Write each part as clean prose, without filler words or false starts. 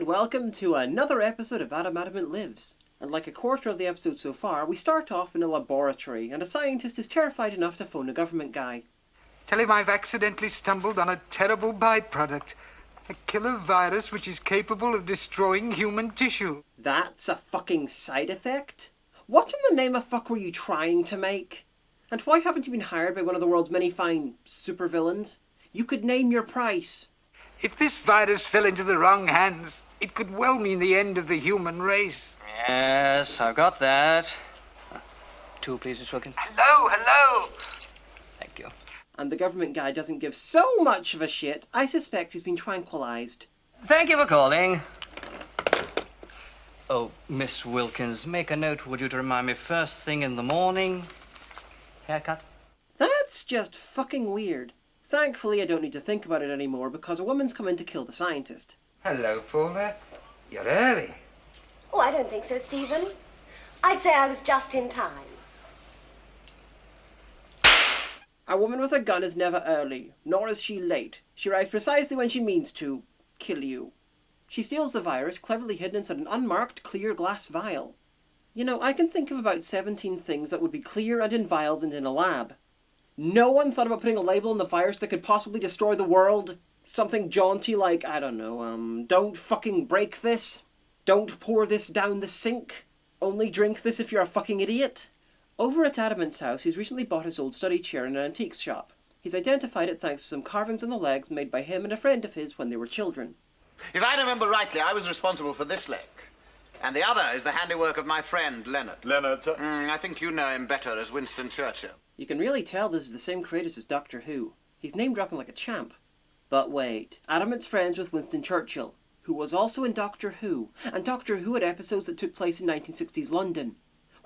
and welcome to another episode of Adamant Lives. And like a quarter of the episode so far, we start off in a laboratory, and a scientist is terrified enough to phone a government guy. Tell him I've accidentally stumbled on a terrible byproduct. A killer virus which is capable of destroying human tissue. That's a fucking side effect? What in the name of fuck were you trying to make? And why haven't you been hired by one of the world's many fine supervillains? You could name your price. If this virus fell into the wrong hands, it could well mean the end of the human race. Yes, I've got that. 2, please, Miss Wilkins. Hello. Thank you. And the government guy doesn't give so much of a shit, I suspect he's been tranquilized. Thank you for calling. Oh, Miss Wilkins, make a note, would you, to remind me first thing in the morning. Haircut? That's just fucking weird. Thankfully, I don't need to think about it anymore because a woman's come in to kill the scientist. Hello, Paula. You're early. Oh, I don't think so, Stephen. I'd say I was just in time. A woman with a gun is never early, nor is she late. She arrives precisely when she means to kill you. She steals the virus, cleverly hidden inside an unmarked clear glass vial. You know, I can think of about 17 things that would be clear and in vials and in a lab. No one thought about putting a label on the virus that could possibly destroy the world? Something jaunty like, I don't know, don't fucking break this. Don't pour this down the sink. Only drink this if you're a fucking idiot. Over at Adamant's house, he's recently bought his old study chair in an antiques shop. He's identified it thanks to some carvings on the legs made by him and a friend of his when they were children. If I remember rightly, I was responsible for this leg. And the other is the handiwork of my friend, Leonard. Leonard, sir? I think you know him better as Winston Churchill. You can really tell this is the same creators as Doctor Who. He's name-dropping like a champ. But wait, Adamant's friends with Winston Churchill, who was also in Doctor Who, and Doctor Who had episodes that took place in 1960s London,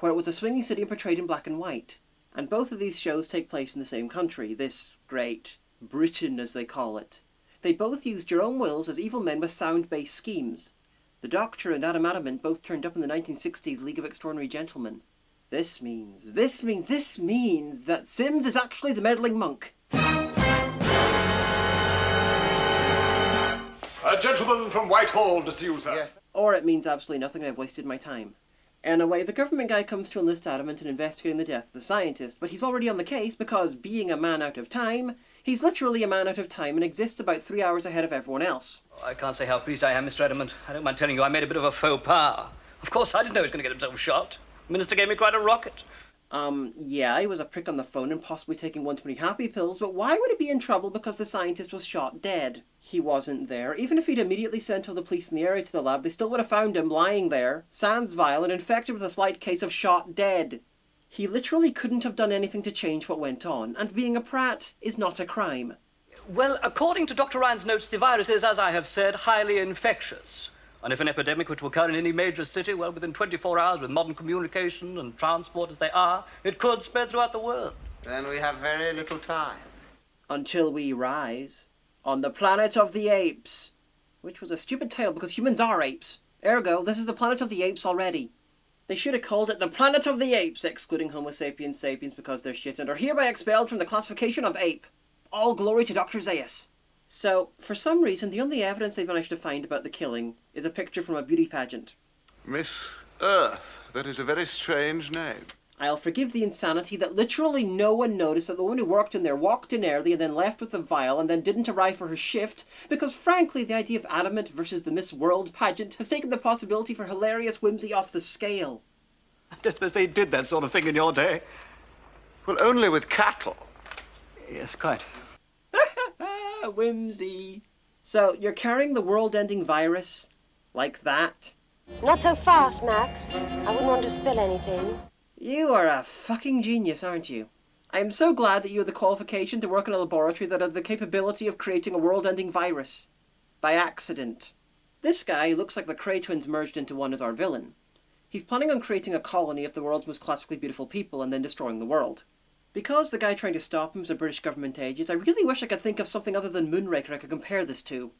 where it was a swinging city and portrayed in black and white. And both of these shows take place in the same country, this great Britain as they call it. They both used Jerome Wills as evil men with sound-based schemes. The Doctor and Adamant both turned up in the 1960s League of Extraordinary Gentlemen. This means that Sims is actually the meddling monk. A gentleman from Whitehall to see you, sir. Yes. Or it means absolutely nothing and I've wasted my time. Anyway, the government guy comes to enlist Adamant in investigating the death of the scientist, but he's already on the case because, being a man out of time, he's literally a man out of time and exists about 3 hours ahead of everyone else. Oh, I can't say how pleased I am, Mr. Adamant. I don't mind telling you I made a bit of a faux pas. Of course, I didn't know he was going to get himself shot. The minister gave me quite a rocket. Yeah, he was a prick on the phone and possibly taking one too many happy pills, but why would he be in trouble because the scientist was shot dead? He wasn't there. Even if he'd immediately sent all the police in the area to the lab, they still would have found him lying there, sans vial and infected with a slight case of shot dead. He literally couldn't have done anything to change what went on, and being a prat is not a crime. Well, according to Dr. Ryan's notes, the virus is, as I have said, highly infectious. And if an epidemic were to occur in any major city, well, within 24 hours, with modern communication and transport as they are, it could spread throughout the world. Then we have very little time. Until we rise. On the planet of the apes. Which was a stupid title because humans are apes. Ergo, this is the planet of the apes already. They should have called it the planet of the apes, excluding Homo sapiens sapiens because they're shit and are hereby expelled from the classification of ape. All glory to Dr. Zaius. So, for some reason, the only evidence they've managed to find about the killing is a picture from a beauty pageant. Miss Earth. That is a very strange name. I'll forgive the insanity that literally no one noticed that the woman who worked in there walked in early and then left with the vial and then didn't arrive for her shift, because frankly the idea of Adamant versus the Miss World pageant has taken the possibility for hilarious whimsy off the scale. I don't suppose they did that sort of thing in your day. Well, only with cattle. Yes, quite. Whimsy. So, you're carrying the world-ending virus? Like that? Not so fast, Max. I wouldn't want to spill anything. You are a fucking genius, aren't you? I am so glad that you have the qualification to work in a laboratory that has the capability of creating a world-ending virus. By accident. This guy looks like the Cray twins merged into one as our villain. He's planning on creating a colony of the world's most classically beautiful people and then destroying the world. Because the guy trying to stop him is a British government agent, I really wish I could think of something other than Moonraker I could compare this to.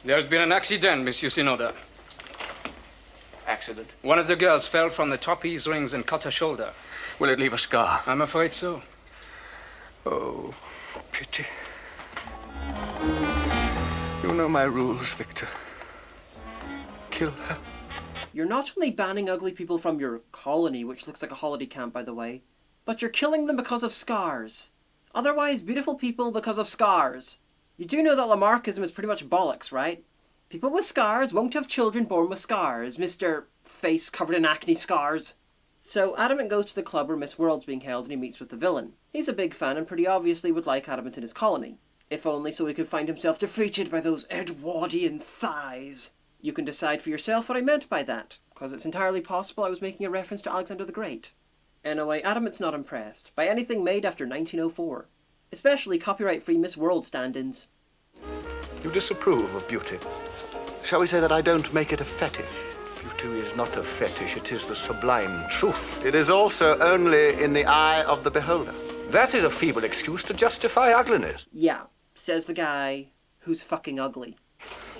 There's been an accident, Monsieur Sinoda. Accident? One of the girls fell from the trapeze rings and cut her shoulder. Will it leave a scar? I'm afraid so. Oh, pity. You know my rules, Victor. Churchill. You're not only banning ugly people from your colony, which looks like a holiday camp by the way, but you're killing them because of scars. Otherwise beautiful people because of scars. You do know that Lamarckism is pretty much bollocks, right? People with scars won't have children born with scars, Mr. Face covered in acne scars. So Adamant goes to the club where Miss World's being held and he meets with the villain. He's a big fan and pretty obviously would like Adamant in his colony. If only so he could find himself defeated by those Edwardian thighs. You can decide for yourself what I meant by that, because it's entirely possible I was making a reference to Alexander the Great. Anyway, Adamant's not impressed by anything made after 1904, especially copyright-free Miss World stand-ins. You disapprove of beauty. Shall we say that I don't make it a fetish? Beauty is not a fetish, it is the sublime truth. It is also only in the eye of the beholder. That is a feeble excuse to justify ugliness. Yeah, says the guy who's fucking ugly.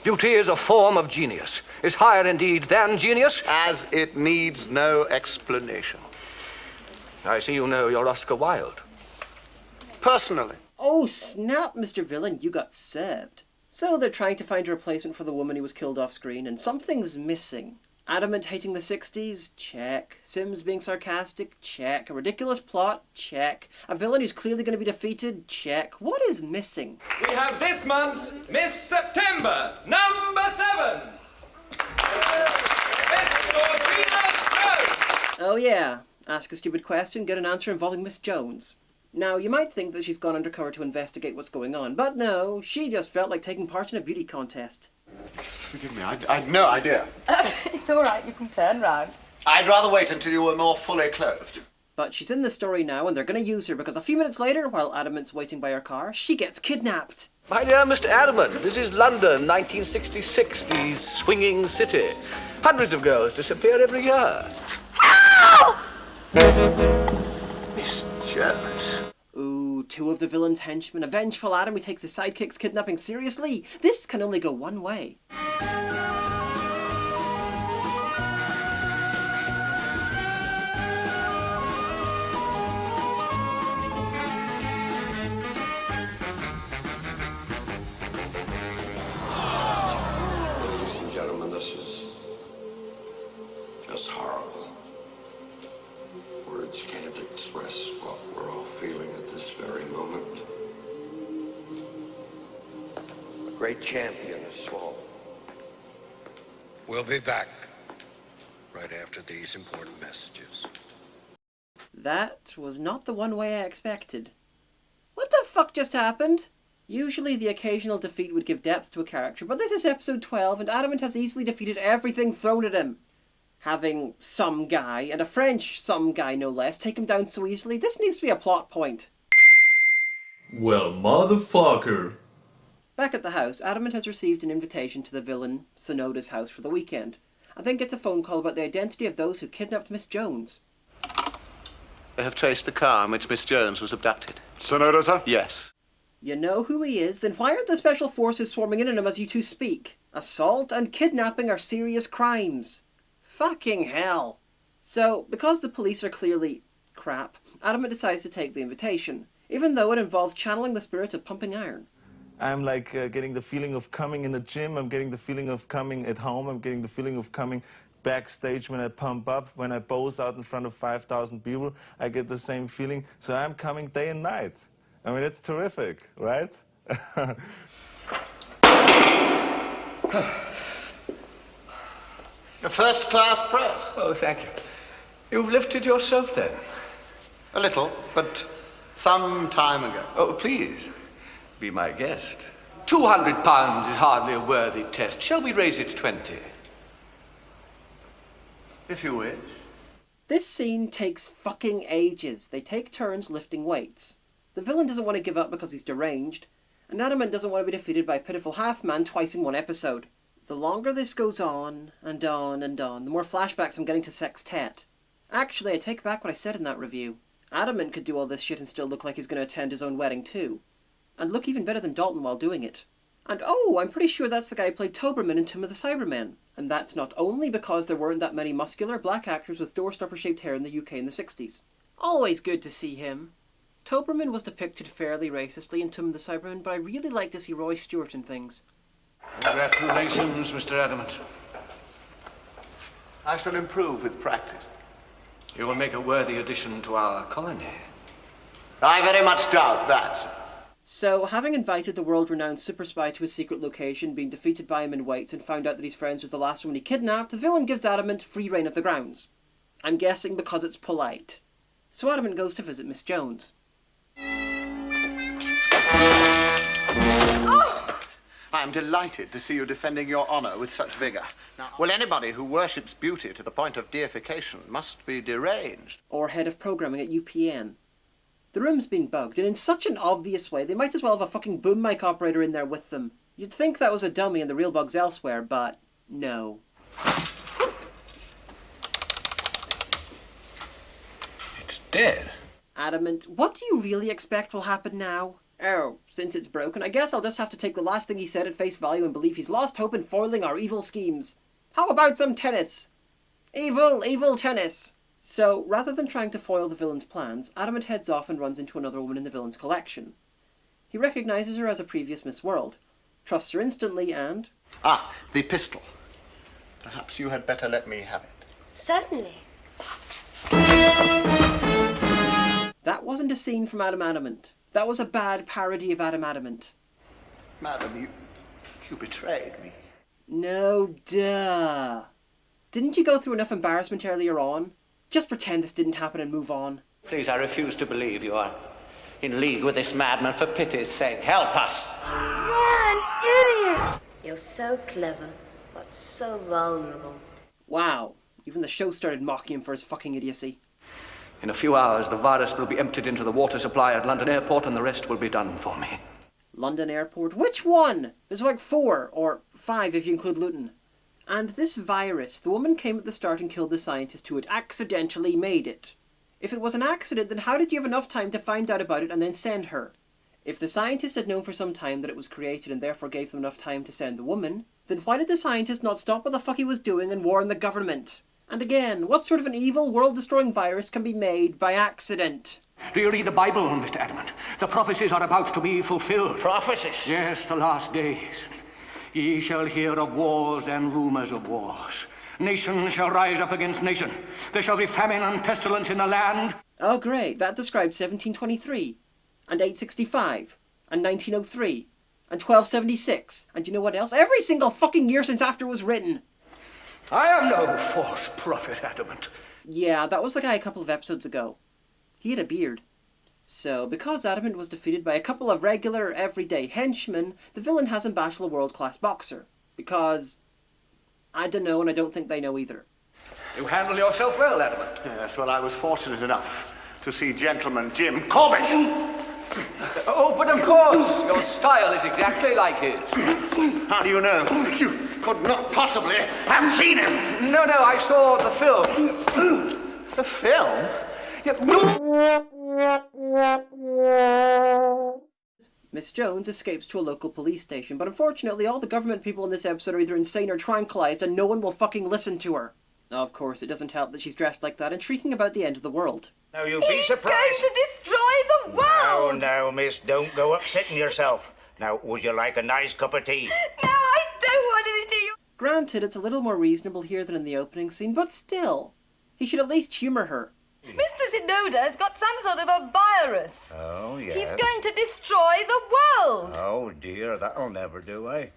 Beauty is a form of genius, is higher indeed than genius. As it needs no explanation. I see you know your Oscar Wilde. Personally. Oh snap, Mr. Villain, you got served. So they're trying to find a replacement for the woman who was killed off screen, and something's missing. Adamant hating the 60s? Check. Sims being sarcastic? Check. A ridiculous plot? Check. A villain who's clearly going to be defeated? Check. What is missing? We have this month's Miss September, number 7. Miss Georgina Jones. Oh yeah. Ask a stupid question, get an answer involving Miss Jones. Now, you might think that she's gone undercover to investigate what's going on, but no, she just felt like taking part in a beauty contest. Forgive me, I'd no idea. It's all right, you can turn round. I'd rather wait until you were more fully clothed. But she's in the story now, and they're going to use her because a few minutes later, while Adamant's waiting by her car, she gets kidnapped. My dear Mr. Adamant, this is London, 1966, the swinging city. Hundreds of girls disappear every year. Miss Jones. Ooh, two of the villain's henchmen, a vengeful Adam who takes his sidekick's kidnapping seriously. This can only go one way. Ladies and gentlemen, this is just horrible. Words can't express what we're all feeling at this very moment. A great champion is fallen. We'll be back right after these important messages. That was not the one way I expected. What the fuck just happened? Usually the occasional defeat would give depth to a character, but this is episode 12 and Adamant has easily defeated everything thrown at him. Having some guy, and a French some guy no less, take him down so easily, this needs to be a plot point. Well, motherfucker. Back at the house, Adamant has received an invitation to the villain Sonoda's house for the weekend, and then gets a phone call about the identity of those who kidnapped Miss Jones. They have traced the car in which Miss Jones was abducted. Sonoda, sir? Yes. You know who he is, then why aren't the special forces swarming in on him as you two speak? Assault and kidnapping are serious crimes. Fucking hell. So, because the police are clearly crap, Adamant decides to take the invitation, even though it involves channeling the spirit of pumping iron. I'm like getting the feeling of coming in the gym, I'm getting the feeling of coming at home, I'm getting the feeling of coming backstage when I pump up, when I pose out in front of 5,000 people, I get the same feeling. So I'm coming day and night. I mean, it's terrific, right? A first-class press. Oh, thank you. You've lifted yourself, then? A little, but some time ago. Oh, please, be my guest. £200 is hardly a worthy test. Shall we raise it to 20? If you wish. This scene takes fucking ages. They take turns lifting weights. The villain doesn't want to give up because he's deranged, and Adamant doesn't want to be defeated by a pitiful half-man twice in one episode. The longer this goes on, and on, and on, the more flashbacks I'm getting to Sextet. Actually, I take back what I said in that review. Adamant could do all this shit and still look like he's going to attend his own wedding too. And look even better than Dalton while doing it. And oh, I'm pretty sure that's the guy who played Toberman in Tomb of the Cybermen. And that's not only because there weren't that many muscular black actors with doorstopper-shaped hair in the UK in the 60s. Always good to see him. Toberman was depicted fairly racistly in Tomb of the Cybermen, but I really like to see Roy Stewart in things. Congratulations, Mr. Adamant. I shall improve with practice. You will make a worthy addition to our colony. I very much doubt that, sir. So, having invited the world-renowned super spy to his secret location, being defeated by him in weights, and found out that he's friends with the last woman he kidnapped, the villain gives Adamant free reign of the grounds. I'm guessing because it's polite. So Adamant goes to visit Miss Jones. I am delighted to see you defending your honor with such vigor. Well, anybody who worships beauty to the point of deification must be deranged. Or head of programming at UPN. The room's been bugged, and in such an obvious way, they might as well have a fucking boom mic operator in there with them. You'd think that was a dummy and the real bug's elsewhere, but no. It's dead. Adamant, what do you really expect will happen now? Oh, since it's broken, I guess I'll just have to take the last thing he said at face value and believe he's lost hope in foiling our evil schemes. How about some tennis? Evil, evil tennis! So, rather than trying to foil the villain's plans, Adamant heads off and runs into another woman in the villain's collection. He recognizes her as a previous Miss World, trusts her instantly, and... Ah, the pistol. Perhaps you had better let me have it. Certainly. That wasn't a scene from Adamant. That was a bad parody of Adamant. Madam, you betrayed me. No, duh. Didn't you go through enough embarrassment earlier on? Just pretend this didn't happen and move on. Please, I refuse to believe you are in league with this madman. For pity's sake, help us. You're an idiot. You're so clever, but so vulnerable. Wow. Even the show started mocking him for his fucking idiocy. In a few hours, the virus will be emptied into the water supply at London Airport, and the rest will be done for me. London Airport? Which one? There's like 4, or 5 if you include Luton. And this virus, the woman came at the start and killed the scientist who had accidentally made it. If it was an accident, then how did you have enough time to find out about it and then send her? If the scientist had known for some time that it was created and therefore gave them enough time to send the woman, then why did the scientist not stop what the fuck he was doing and warn the government? And again, what sort of an evil, world-destroying virus can be made by accident? Do you read the Bible, Mr. Adamant? The prophecies are about to be fulfilled. Prophecies? Yes, the last days. Ye shall hear of wars and rumours of wars. Nation shall rise up against nation. There shall be famine and pestilence in the land. Oh, great. That described 1723, and 865, and 1903, and 1276, and you know what else? Every single fucking year since after it was written. I am no false prophet, Adamant. Yeah, that was the guy a couple of episodes ago. He had a beard. So, because Adamant was defeated by a couple of regular, everyday henchmen, the villain has him battle a world-class boxer. Because... I don't know, and I don't think they know either. You handle yourself well, Adamant. Yes, well, I was fortunate enough to see Gentleman Jim Corbett. Oh, but of course, your style is exactly like his. How do you know? You could not possibly have seen him. No, I saw the film. The film? Miss Jones escapes to a local police station, but unfortunately all the government people in this episode are either insane or tranquilized and no one will fucking listen to her. Of course, it doesn't help that she's dressed like that and shrieking about the end of the world. Now, you'll be surprised. He's going to destroy the world! No, miss, don't go upsetting yourself. Now, would you like a nice cup of tea? No, I don't want anything. Granted, it's a little more reasonable here than in the opening scene, but still. He should at least humour her. Mr. Zinoda's got some sort of a virus. Oh, yes. He's going to destroy the world. Oh, dear, that'll never do, eh?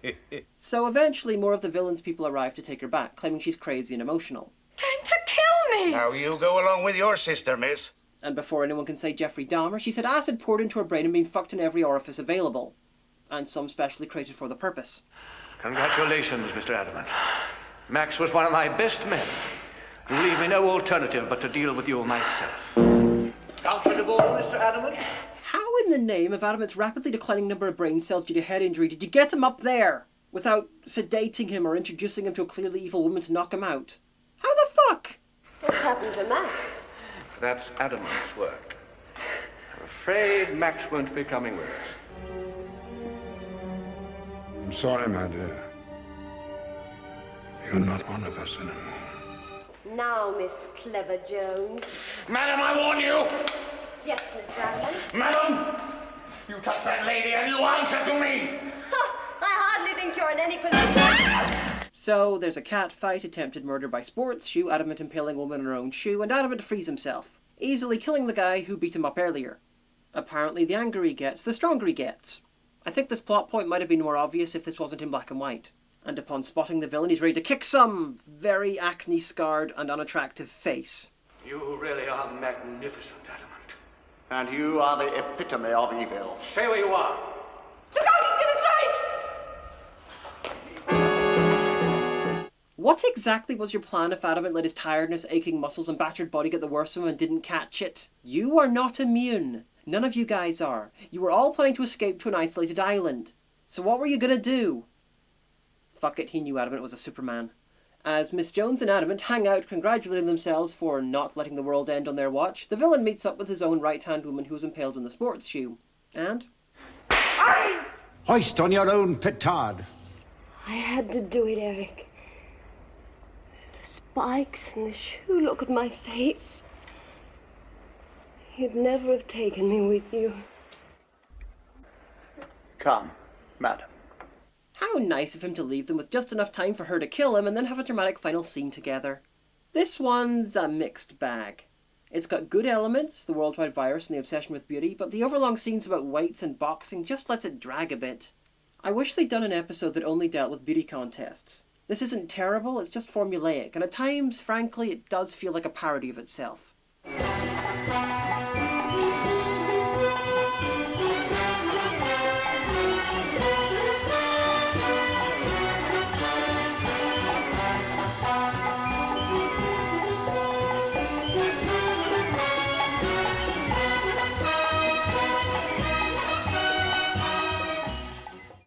So eventually more of the villain's people arrive to take her back, claiming she's crazy and emotional. Going to kill me! Now, you go along with your sister, miss. And before anyone can say Jeffrey Dahmer, she's had acid poured into her brain and been fucked in every orifice available. And some specially created for the purpose. Congratulations, Mr. Adamant. Max was one of my best men. You leave me no alternative but to deal with you myself. Comfortable, Mr. Adamant? How in the name of Adamant's rapidly declining number of brain cells due to head injury did you get him up there without sedating him or introducing him to a clearly evil woman to knock him out? How the fuck? What's happened to Max? That's Adamant's work. I'm afraid Max won't be coming with us. I'm sorry, my dear. You're not one of us anymore. Now, Miss Clever Jones. Madam, I warn you! Yes, Miss Adamant. Madam! You touch that lady and you answer to me! I hardly think you're in any position. So there's a cat fight, attempted murder by sports shoe, Adamant impaling a woman in her own shoe, and Adamant frees himself, easily killing the guy who beat him up earlier. Apparently the angrier he gets, the stronger he gets. I think this plot point might have been more obvious if this wasn't in black and white. And upon spotting the villain, he's ready to kick some very acne-scarred and unattractive face. You really are magnificent, Adamant. And you are the epitome of evil. Stay where you are. Look out, he's gonna strike! What exactly was your plan if Adamant let his tiredness, aching muscles and battered body get the worst of him and didn't catch it? You are not immune. None of you guys are. You were all planning to escape to an isolated island. So what were you gonna do? Fuck it, he knew Adamant was a Superman. As Miss Jones and Adamant hang out congratulating themselves for not letting the world end on their watch, the villain meets up with his own right-hand woman who was impaled in the sports shoe. And? Hoist on your own petard. I had to do it, Eric. The spikes and the shoe, look at my face. You'd never have taken me with you. Come, madam. How nice of him to leave them with just enough time for her to kill him and then have a dramatic final scene together. This one's a mixed bag. It's got good elements, the worldwide virus and the obsession with beauty, but the overlong scenes about weights and boxing just lets it drag a bit. I wish they'd done an episode that only dealt with beauty contests. This isn't terrible, it's just formulaic, and at times, frankly, it does feel like a parody of itself.